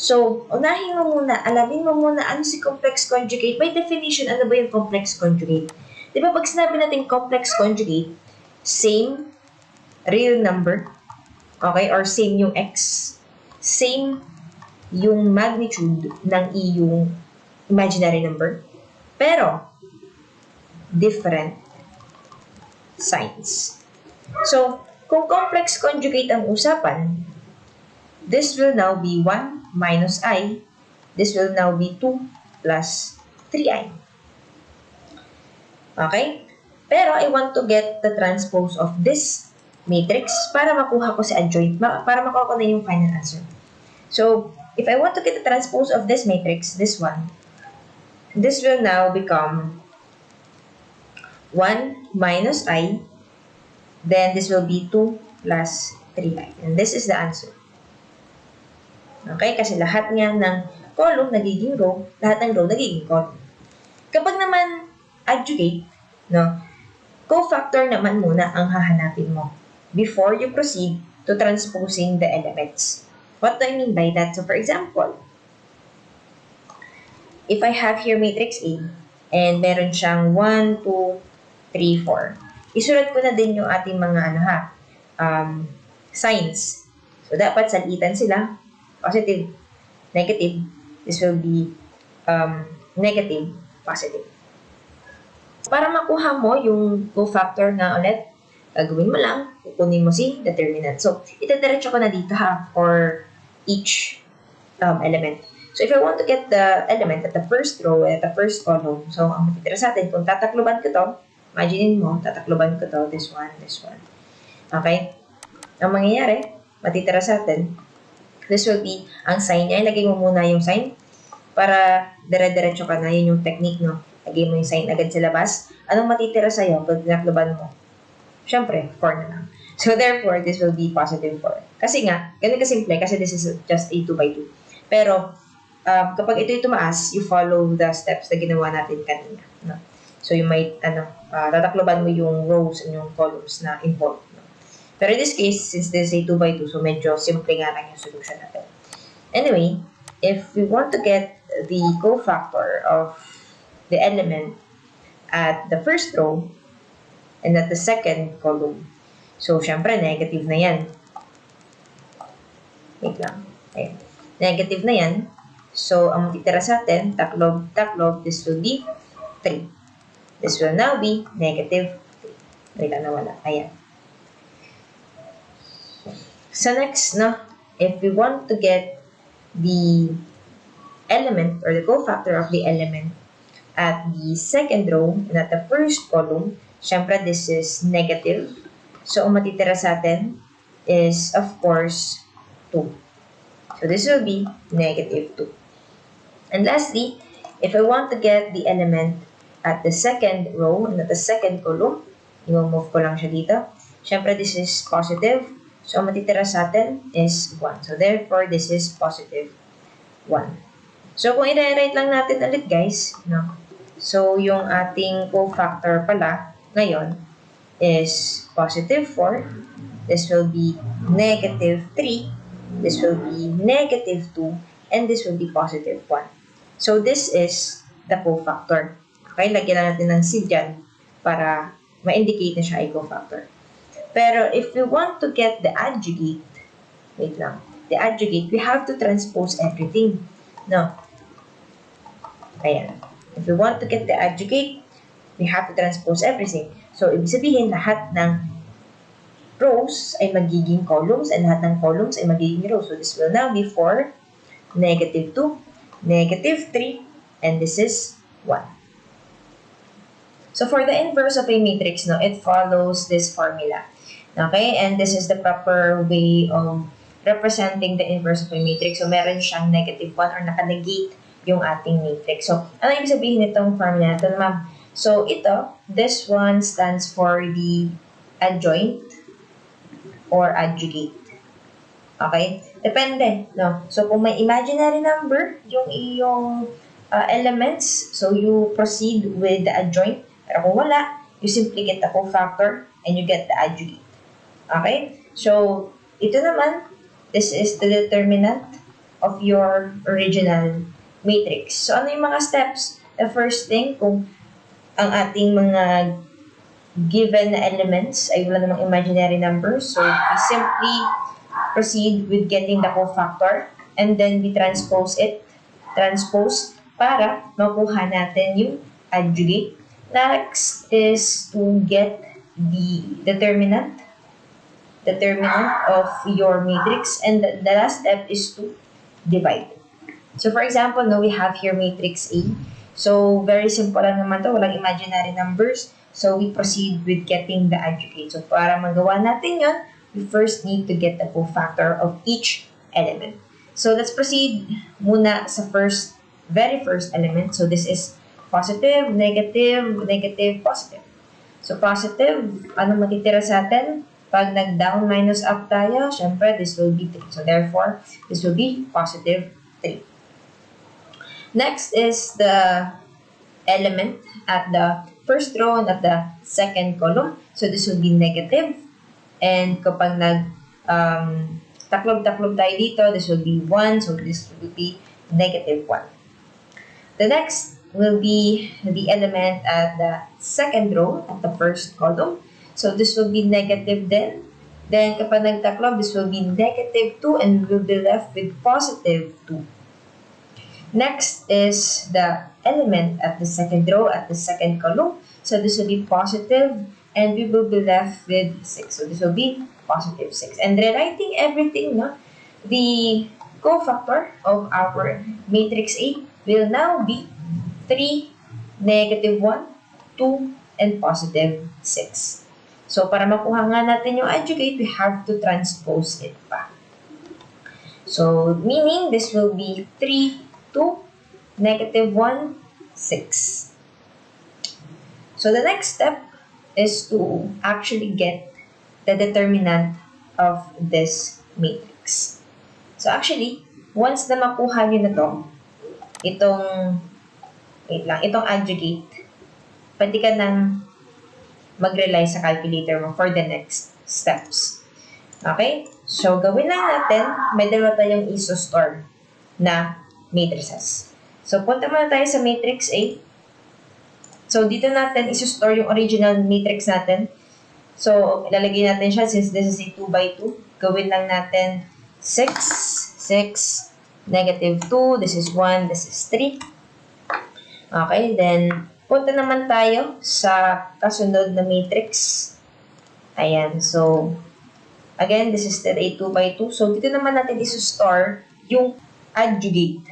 So, unahin mo muna, alamin mo muna ano si complex conjugate. By definition, ano ba yung complex conjugate? Di ba pag sinabi natin complex conjugate, same real number, okay, or same yung x, same yung magnitude ng iyong imaginary number, pero different signs. So, kung complex conjugate ang usapan, this will now be 1 minus I. This will now be 2 plus 3I. Okay? Pero I want to get the transpose of this matrix para makuha ko si adjoint, para makuha ko na yung final answer. So, if I want to get the transpose of this matrix, this one, this will now become 1 minus I, then this will be 2 plus 3I. And this is the answer. Okay? Kasi lahat nga ng column nagiging row, lahat ng row nagiging column. Kapag naman adjugate, no, cofactor naman muna ang hahanapin mo before you proceed to transposing the elements. What do I mean by that? So, for example, if I have here matrix A, and meron siyang 1, 2, 3, 4. Isulat ko na din yung ating mga signs. So, dapat salitan sila. Positive, negative. This will be negative, positive. Para makuha mo yung cofactor na ulit, gagawin mo lang, kukunin mo si determinant. So, itadiretso ko na dito ha, for each element. So, if I want to get the element at the first row, at the first column, so, ang matitira sa atin, kung tatakloban ko to, imagine mo, tatakloban ko to, this one. Okay? Ang mangyayari, matitira sa atin, this will be, ang sign niya, ilagay mo muna yung sign para dire-diretso ka na, yun yung technique, no? Lagay mo yung sign agad sa labas. Anong matitira sa'yo pag tinakloban mo? Siyempre, 4 na lang. So, therefore, this will be positive 4. Kasi nga, ganun kasimple, kasi this is just a 2 by 2. Pero, kapag ito'y tumaas, you follow the steps na ginawa natin kanina. No? So, you might, tatakloban mo yung rows and yung columns na involved. No? Pero in this case, since this is a 2 by 2, so medyo simple nga lang yung solution natin. Anyway, if we want to get the cofactor of the element at the first row and at the second column, so syempre negative na yan. Wait lang. Ayan. Negative na yan. So, ang matitira sa atin, taklob, this will be 3. This will now be negative 3. Wait lang, nawala. Ayan. So, next, no, if we want to get the element or the cofactor of the element at the second row and at the first column, syempre, this is negative. So, ang matitira sa atin is, of course, 2. So, this will be negative 2. And lastly, if I want to get the element at the second row and at the second column, i-move ko lang siya dito. Siyempre, this is positive. So, ang matitira sa atin is 1. So, therefore, this is positive 1. So, kung i-rewrite lang natin ulit, guys, no? So, yung ating cofactor pala ngayon is positive 4. This will be negative 3. This will be negative 2. And this will be positive 1. So, this is the cofactor. Okay, lagyan na natin ng C dyan para ma-indicate na siya ay cofactor. Pero, if we want to get the adjugate, wait lang, the adjugate, we have to transpose everything. No? Ayan. If we want to get the adjugate, we have to transpose everything. So, ibig sabihin, lahat ng rows ay magiging columns and lahat ng columns ay magiging rows. So, this will now be 4, negative 2, negative 3, and this is 1. So, for the inverse of a matrix, no, it follows this formula. Okay? And this is the proper way of representing the inverse of a matrix. So, meron siyang negative 1 or naka-negate yung ating matrix. So, ano ibig sabihin itong formula na ito, ma'am? So, this one stands for the adjoint or adjugate. Okay? Depende, no? So, kung may imaginary number, yung iyong elements, so you proceed with the adjoint. Pero kung wala, you simply get the cofactor and you get the adjugate. Okay? So, ito naman, this is the determinant of your original matrix. So, ano yung mga steps? The first thing, kung ang ating mga given na elements ay wala namang imaginary numbers, so we simply proceed with getting the cofactor and then we transpose para makuha natin yung adjugate. Next is to get the determinant of your matrix, and the last step is to divide. So for example, now we have here matrix A. So very simple lang naman to, walang imaginary numbers. So we proceed with getting the adjugate. So para magawa natin yon, we first need to get the cofactor of each element. So let's proceed muna sa very first element. So this is positive, negative, negative, positive. So positive, ano matitira sa atin? Pag nag-down minus up tayo, syempre this will be 3. So therefore, this will be positive 3. Next is the element at the first row and at the second column. So this will be negative. And kapag taklob-taklob tayo dito, this will be 1. So this will be negative 1. The next will be the element at the second row at the first column. So this will be negative then. Then kapag nagtaklob, this will be negative 2 and we will be left with positive 2. Next is the element at the second row at the second column. So this will be positive and we will be left with 6. So this will be positive 6. And rewriting everything, no, the cofactor of our matrix A will now be 3, negative 1, 2, and positive 6. So para makuha nga natin yung adjugate, we have to transpose it pa. So meaning this will be 3, 2, negative 1, 6. So the next step is to actually get the determinant of this matrix. So actually, once na makuha nyo na to, itong adjugate, pwede ka nang mag-rely sa calculator mo for the next steps. Okay? So, gawin lang natin, may dalawa tayong isostore na matrices. So, punta muna tayo sa matrix A. So, dito natin isi-store yung original matrix natin. So, ilalagay natin siya since this is a 2 by 2. Gawin lang natin 6, 6, negative 2, this is 1, this is 3. Okay, then, punta naman tayo sa kasunod na matrix. Ayan, so, again, this is still a 2 by 2. So, dito naman natin isi-store yung adjugate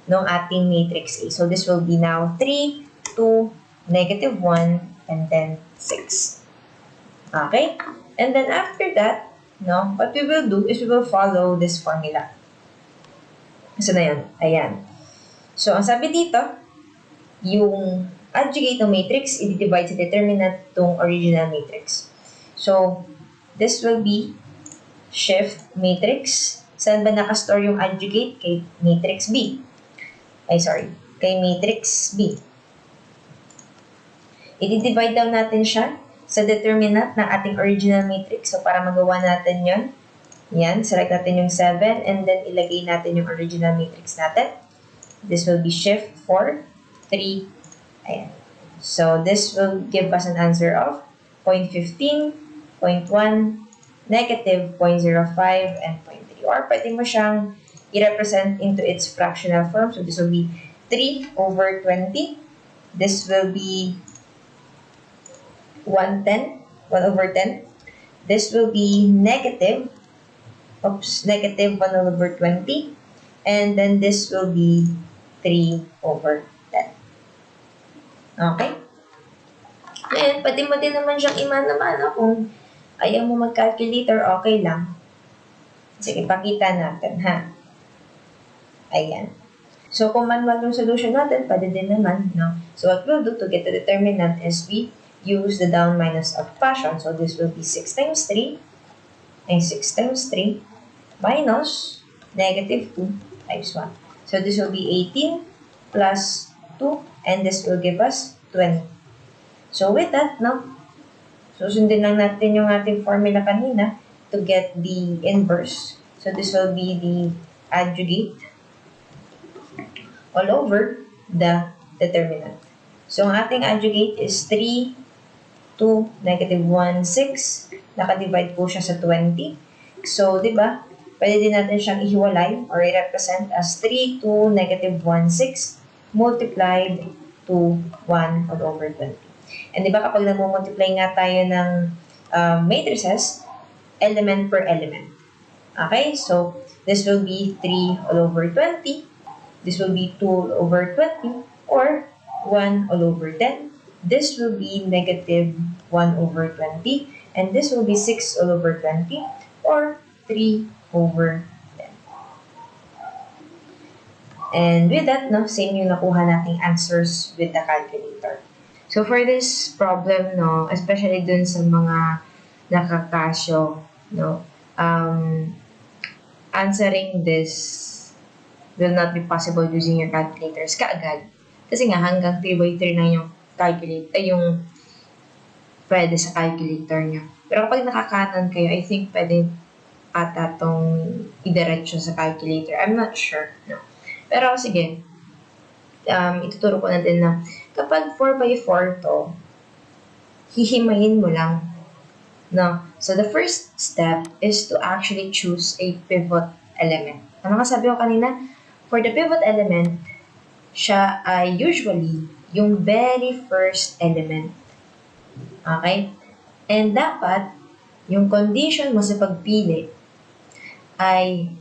ng ating matrix A. So, this will be now 3, 2, negative 1, and then 6. Okay? And then after that, no, what we will do is we will follow this formula. So, na yun. Ayan. So, ang sabi dito, yung adjugate ng matrix, i-divide sa determinant tong original matrix. So, this will be shift matrix. Saan ba nakastore yung adjugate? Kay matrix B. Kay matrix B. I-divide down natin siya sa determinant ng ating original matrix. So, para magawa natin yun, yan, select natin yung 7, and then ilagay natin yung original matrix natin. This will be shift 4, 3, ayan. So, this will give us an answer of 0.15, 0.1, negative 0.05, and 0.3. Or pwede mo siyang i-represent into its fractional form. So, this will be 3 over 20. This will be 1 over 10. This will be negative 1 over 20. And then this will be 3 over 10. Okay? And pwede mo din naman siyang imana-mana kung ayaw mo mag-calculator, okay lang. Sige, pakita natin, ha? Ayan. So, kung manual yung solution natin, pwede din naman, no? So, what we'll do to get the determinant is we use the down minus of fraction. So, this will be 6 times 3 and 6 times 3 minus negative 2 times 1. So, this will be 18 plus 2, and this will give us 20. So, with that, no, susundin lang natin yung ating formula kanina to get the inverse. So, this will be the adjugate all over the determinant. So, ang ating adjugate is 3, 2, negative 1, 6. Nakadivide po siya sa 20. So, di ba, pwede din natin siyang ihiwalay or i-represent as 3, 2, negative 1, 6 multiplied to 1 all over 20. And di ba kapag nag-multiply nga tayo ng matrices, element per element. Okay, so this will be 3 all over 20. This will be 2 all over 20 or 1 all over 10. This will be negative 1 over 20. And this will be 6 all over 20 or 3 over 10. And with that, no, same yung nakuha nating answers with the calculator. So for this problem, no, especially dun sa mga nakakasyo, no, answering this will not be possible using your calculators kaagad. Kasi nga hanggang 3 by 3 na yung yung pwede sa calculator nyo. Pero kapag nakakanon kayo, I think pwede ata itong idiretso sa calculator. I'm not sure. No. Pero sige, ituturo ko na din na kapag 4 by 4 to, hihimayin mo lang. No? So, the first step is to actually choose a pivot element. Ano nga sabi ko kanina? For the pivot element, siya ay usually yung very first element. Okay? And dapat, yung condition mo sa pagpili ay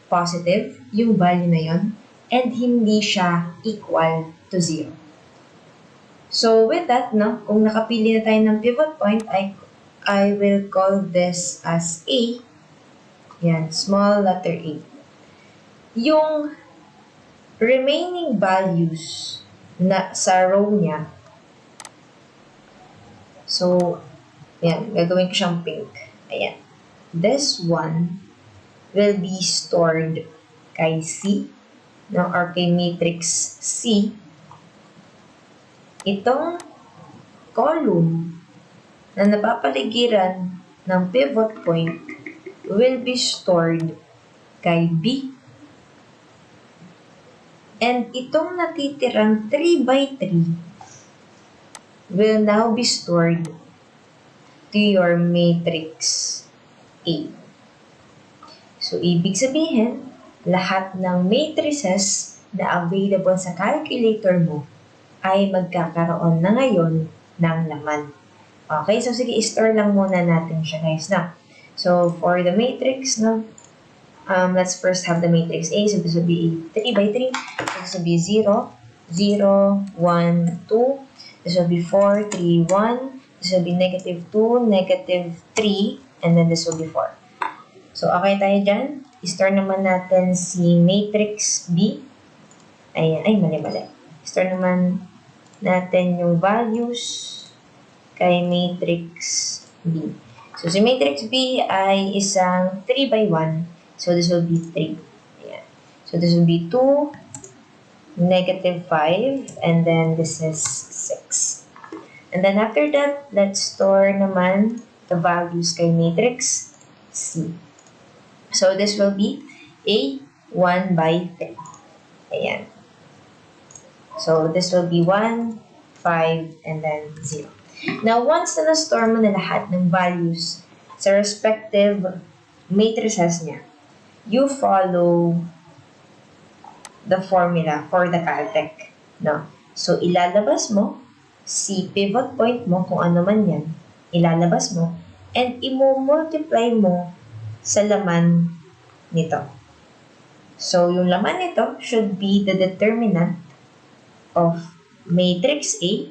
positive, yung value na yon, and hindi siya equal to 0. So, with that, no, kung nakapili na tayo ng pivot point, I will call this as A. Yan, small letter A. Yung remaining values na sa row niya, so, yan, gagawin ko siyang pink. Ayan. This one will be stored kay C, no, or kay matrix C. Itong column na napapaligiran ng pivot point will be stored kay B. And itong natitirang 3 by 3 will now be stored to your matrix A. So, ibig sabihin, lahat ng matrices na available sa calculator mo ay magkakaroon na ngayon ng laman. Okay, so sige, store lang muna natin siya, guys, na. So, for the matrix, no, let's first have the matrix A. So, this will be 3 by 3. So, this will be 0, 0, 1, 2. This will be 4, 3, 1. This will be negative 2, negative 3. And then this will be 4. So, okay tayo dyan. I-store naman natin si matrix B. Ayan, ay, mali. I-store naman natin yung values kay matrix B. So, si matrix B ay isang 3 by 1. So, this will be 3. Ayan. So, this will be 2, negative 5, and then this is 6. And then after that, let's store naman the values kay matrix C. So, this will be A, 1 by 3. Ayan. So, this will be 1, 5, and then 0. Now, once na na-store mo na lahat ng values sa respective matrices niya, you follow the formula for the Caltech. No? So, ilalabas mo si pivot point mo, kung ano man yan, ilalabas mo, and i-multiply mo sa laman nito. So, yung laman nito should be the determinant of matrix A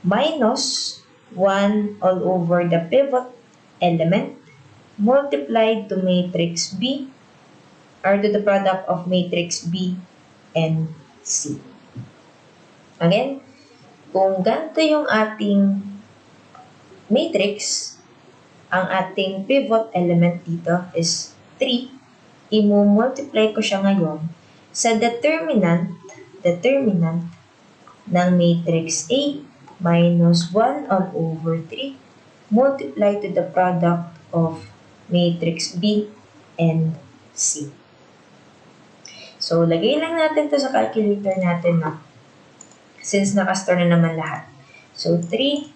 minus 1 all over the pivot element multiplied to matrix B or to the product of matrix B and C. Again, kung ganito yung ating matrix, ang ating pivot element dito is 3, i-multiply ko siya ngayon sa determinant ng matrix A minus 1 all over 3 multiply to the product of matrix B and C. So, lagay lang natin to sa calculator natin, no? Since nakastore na naman lahat. So, 3,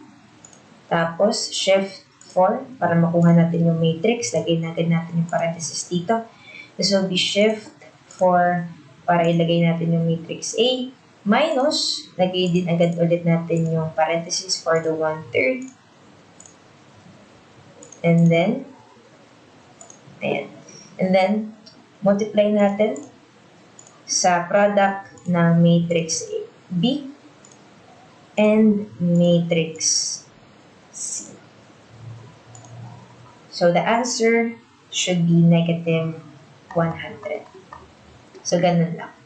tapos shift 4 para makuha natin yung matrix. Lagay natin yung parenthesis dito. This will be shift 4 para ilagay natin yung matrix A minus, lagay din agad ulit natin yung parenthesis for the 1/3. And then, ayan. And then, multiply natin sa product ng matrix B and matrix C. So, the answer should be negative 100. So, ganun lang.